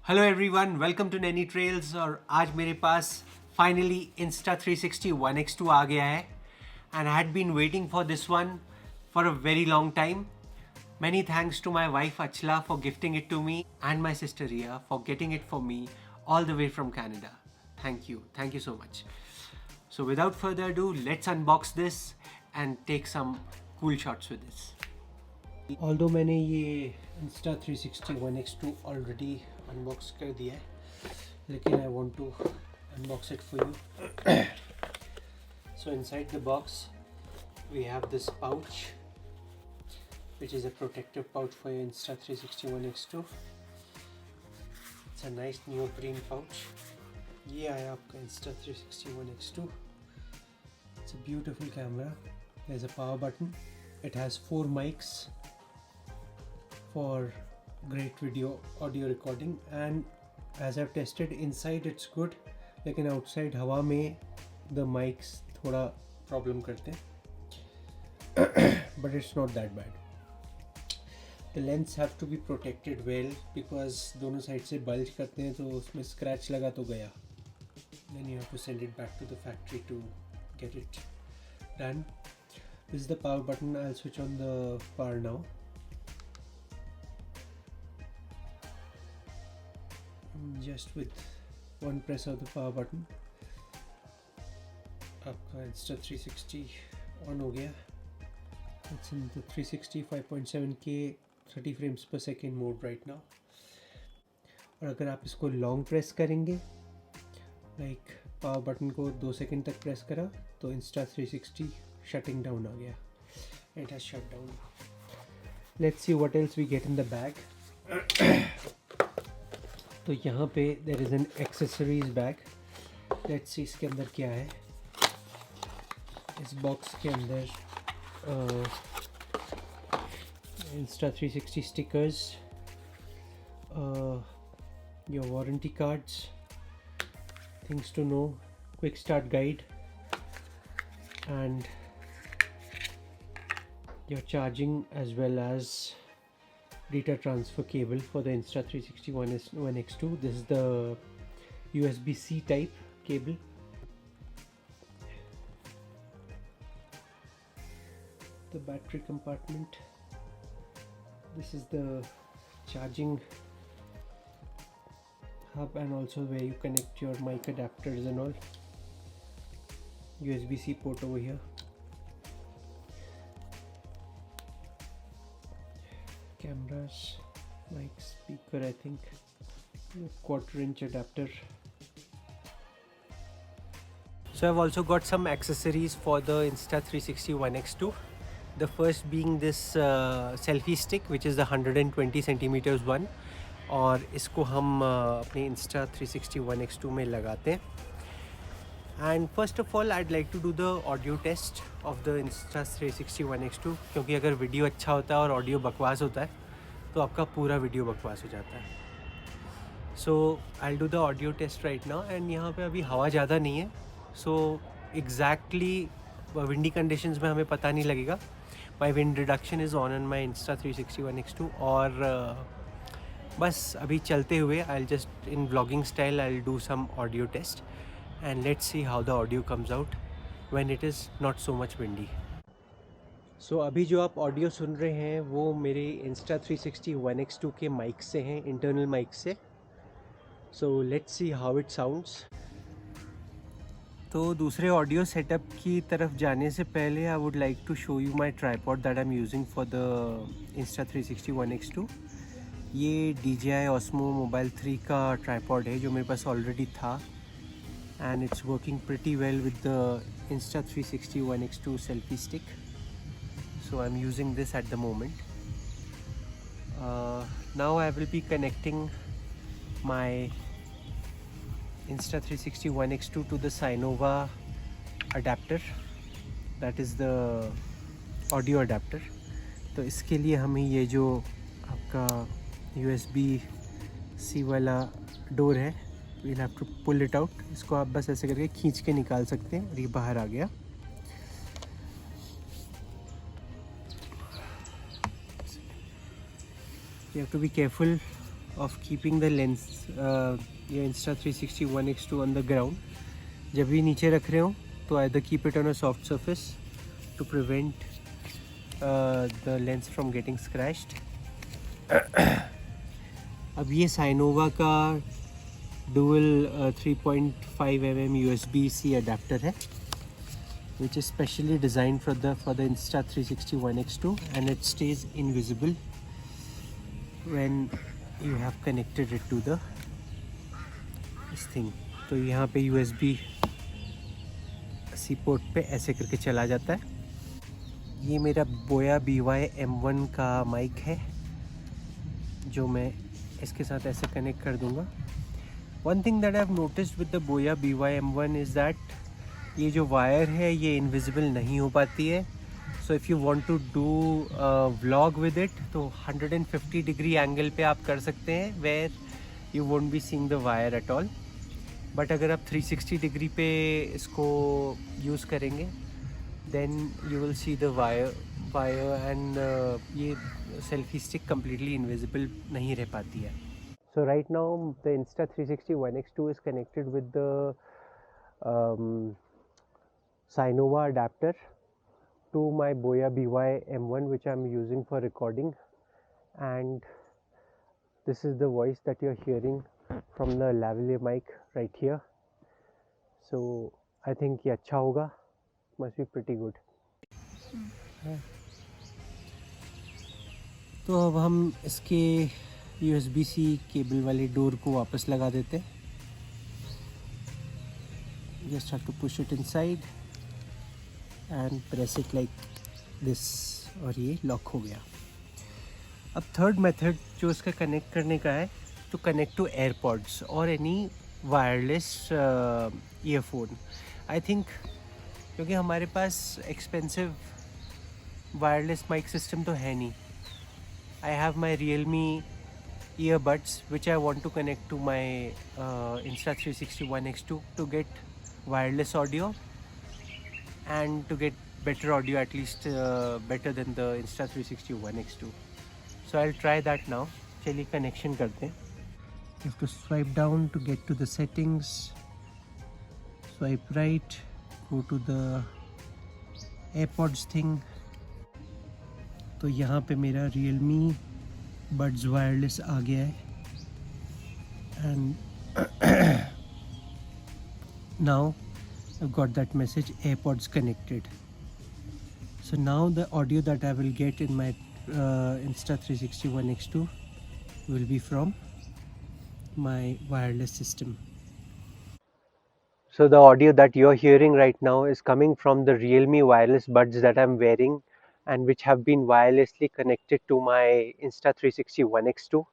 Hello everyone, welcome to Naini trails. और आज मेरे पास फाइनली Insta360 1x2 आ गया है and I had been waiting for this one for a very long time. Many thanks to my wife Achla for gifting it to me and my sister Ria for getting it for me all the way from Canada. Thank you so much. So without further ado, let's unbox this and take some cool shots with this. Although मैंने ये Insta360 1x2 already unbox कर दिया है, लेकिन I want to unbox it for you. So inside the box we have this pouch, which is a protective pouch for your Insta360 1x2. It's a nice neoprene pouch. ये आया आपका Insta360 1x2. It's a beautiful camera. There's a power button. It has 4 mics for great video audio recording, and as I've tested inside it's good, लेकिन outside हवा में the mics थोड़ा problem करते हैं. But it's not that bad. The lens have to be protected well because दोनों side से bulge करते हैं, तो उसमें scratch लगा तो गया. Then you have to send it back to the factory to get it done. This is the power button. I'll switch on the power now. Just with one press of the power button आपका Insta360 on हो गया. It's in the 360 5.7K 30 frames per second mode right now. और अगर आप इसको long press करेंगे, like power button को 2 second तक प्रेस करा, तो Insta360 शटिंग डाउन आ गया. It has shut down. Let's see what else we get in the bag. तो यहाँ पे there is an accessories bag. Let's see इसके अंदर क्या है. इस बॉक्स के अंदर Insta360 stickers, your warranty cards, things to know, quick start guide, and your charging as well as data transfer cable for the Insta360 1x2. This is the USB-C type cable. The battery compartment. This is the charging hub, and also where you connect your mic adapters and all. USB-C port over here. Cameras, mic, speaker, I think, 1/4-inch adapter. So I've also got some accessories for the Insta360 1x2. The first being this selfie stick, which is the 120 centimeters one, और इसको हम अपने Insta360 1x2 में लगाते हैं. And first of all, I'd like to do the audio test of the Insta360 1x2, क्योंकि अगर video अच्छा होता है और ऑडियो बकवास होता है तो आपका पूरा वीडियो बकवास हो जाता है. So I'll do the audio test right now. And यहाँ पे अभी हवा ज़्यादा नहीं है, so exactly windy conditions में हमें पता नहीं लगेगा. My wind reduction is on my Insta360 1x2. और बस अभी चलते हुए I'll just in vlogging style I'll do some audio test. And let's see how the audio comes out when it is not so much windy. So अभी जो आप audio सुन रहे हैं वो मेरे Insta360 1x2 के माइक से हैं, इंटरनल माइक से. So let's see how it sounds. तो दूसरे ऑडियो सेटअप की तरफ जाने से पहले I would like to show you my tripod that I'm using for the Insta360 1x2. ये DJI Osmo Mobile 3 का ट्राइपॉड है जो मेरे पास ऑलरेडी था. And it's working pretty well with the Insta360 1x2 selfie stick. So I'm using this at the moment. Now I will be connecting my Insta360 1x2 to the Sinova adapter. That is the audio adapter. तो इसके लिए हमें ये जो आपका USB-C वाला door है, we'll have to pull it out. इसको आप बस ऐसे करके खींच के निकाल सकते हैं और ये बाहर आ गया. You have to be careful of keeping the lens ये Insta360 1x2 on the ground. जब भी नीचे रख रहे हो तो either keep it on a soft surface to prevent the lens from getting scratched. अब ये साइनोवा का dual 3.5 mm USB-C adapter है, which is specially designed for the Insta360 1x2, and it stays invisible when you have connected it to this thing. तो यहाँ पे USB C port पे ऐसे करके चला जाता है. ये मेरा बोया BY-M1 का माइक है जो मैं इसके साथ ऐसे कनेक्ट कर दूँगा. One thing that I've noticed with the Boya BY-M1 is that ये जो वायर है ये इनविजिबल नहीं हो पाती है. So if you want to do vlog with it तो 150 डिग्री एंगल पे आप कर सकते हैं, where you won't be seeing the wire at all. But अगर आप 360 डिग्री पे इसको यूज़ करेंगे then you will see the wire and ये सेल्फी स्टिक कम्प्लीटली इनविजिबल नहीं रह पाती है. So right now the Insta360 1x2 is connected with the Sainova adapter to my Boya BY-M1, which I'm using for recording, and this is the voice that you're hearing from the lavalier mic right here. So I think ये अच्छा होगा, must be pretty good. तो अब हम इसके USB-C cable वाले door को वापस लगा देते हैं. Just have to push it inside and press it like this और ये लॉक हो गया. अब थर्ड मेथड जो इसका कनेक्ट करने का है, टू कनेक्ट टू एयरपॉड्स और any wireless earphone. I think क्योंकि हमारे पास एक्सपेंसिव वायरलेस माइक सिस्टम तो है नहीं. I have my Realme earbuds which I want to connect to my Insta360 1x2 to get wireless audio and to get better audio, at least better than the Insta360 1x2. So I'll try that now. चलिए connection करते हैं. You have to swipe down to get to the settings, swipe right, go to the AirPods thing. तो यहाँ पे मेरा Realme Buds Wireless आ गया है, and now I've got that message AirPods connected. So now the audio that I will get in my Insta360 1x2 will be from my wireless system. So the audio that you're hearing right now is coming from the Realme wireless buds that I'm wearing and which have been wirelessly connected to my Insta360 1x2.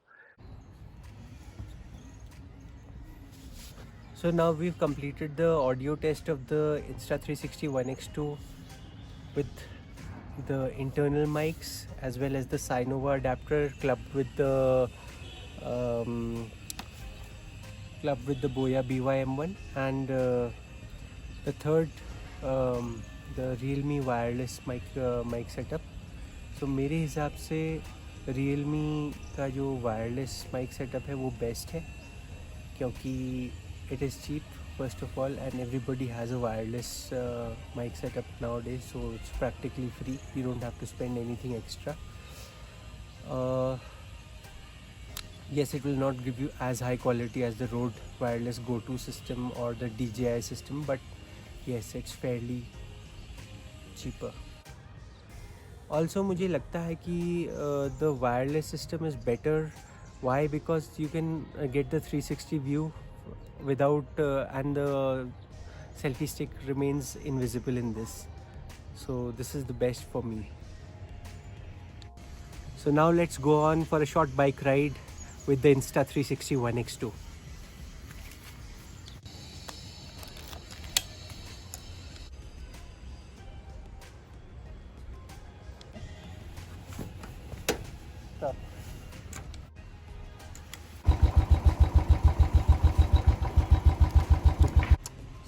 So now we've completed the audio test of the Insta360 1x2 with the internal mics as well as the Sainova adapter clubbed with the Boya BY-M1, and the third the Realme wireless mic setup. So मेरे हिसाब से Realme का जो wireless mic setup है वो best है, क्योंकि it is cheap first of all, and everybody has a wireless mic setup nowadays, so it's practically free. You don't have to spend anything extra. Yes, it will not give you as high quality as the Rode wireless Go-To system or the DJI system, but yes, it's fairly cheaper. Also मुझे लगता है कि the wireless system is better. Why? Because you can get the 360 view without and the selfie stick remains invisible in this. So this is the best for me. So now let's go on for a short bike ride with the Insta360 1x2.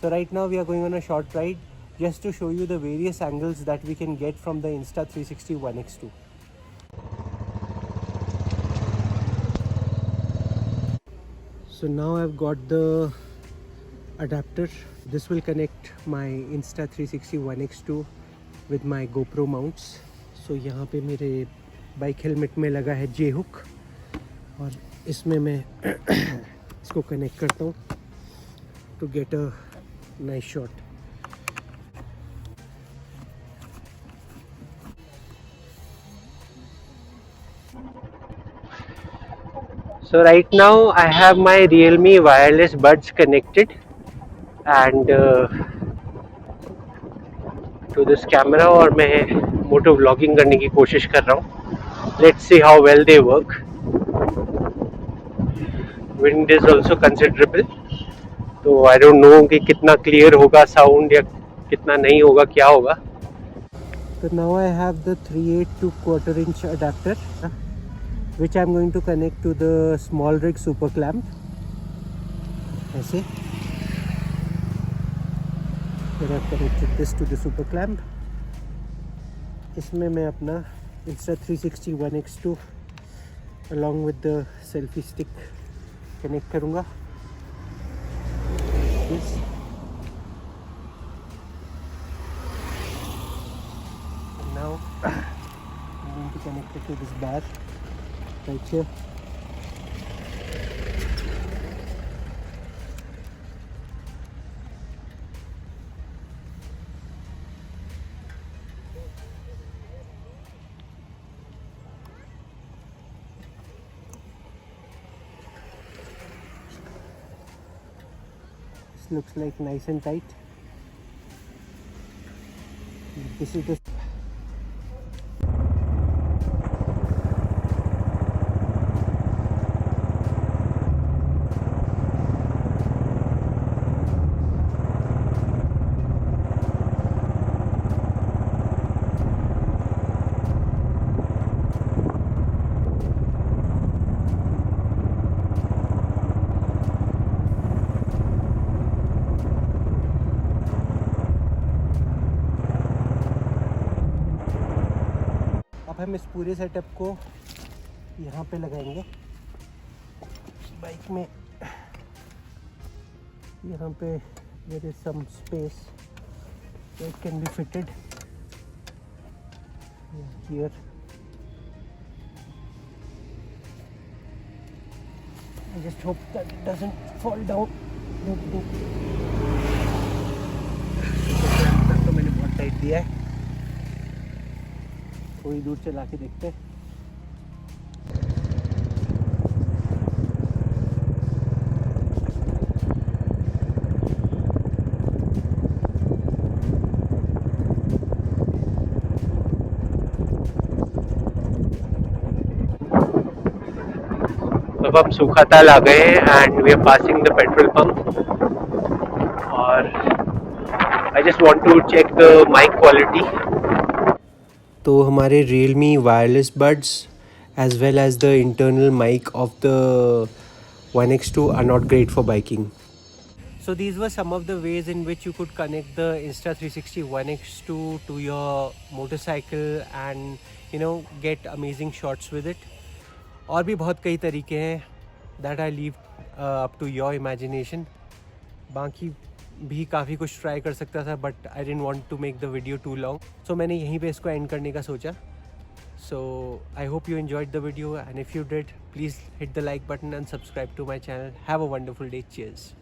So right now we are going on a short ride just to show you the various angles that we can get from the Insta360 1x2. So now I've got the adapter. This will connect my Insta360 ONE X2 with my GoPro mounts. So यहाँ पे मेरे bike helmet में लगा है J hook और इसमें मैं इसको कनेक्ट करता हूँ to get a nice shot. So right now I have my Realme wireless buds connected and to this camera और मैं मोटो व्लॉगिंग करने की कोशिश कर रहा हूँ. Let's see how well they work. Wind is also considerable, तो I don't know कि कितना clear होगा sound या कितना नहीं होगा, क्या होगा. So now I have the 3/8 to 1/4 inch adapter, which I'm going to connect to the small rig super clamp. ऐसे. Then I've connected this to the super clamp. इसमें मैं अपना Insta360 ONE X2 along with the selfie stick connect करूँगा. This. Now I'm going to connect it to this bar right here. This looks like nice and tight. This is the अब हम इस पूरे setup को यहाँ पे लगाएंगे bike में. यहाँ पे there is some space so it can be fitted here. I just hope that it doesn't fall down. तो मैंने बहुत टाइट दिया है, थोड़ी दूर चला के देखते हैं. अब हम सूखाताल आ गए हैं and we are passing the petrol pump और I just want to check the mic quality. तो हमारे Realme wireless buds as well as the internal mic of the ONE X2 are not great for biking. So these were some of the ways in which you could connect the Insta360 ONE X2 to your motorcycle and get amazing shots with it. और भी बहुत कई तरीके हैं that I leave up to your imagination. बाकी भी काफ़ी कुछ ट्राई कर सकता था but I didn't want to make the video too long, so मैंने यहीं पे इसको एंड करने का सोचा. So I hope you enjoyed the video and if you did please hit the like button and subscribe to my channel. Have a wonderful day. Cheers.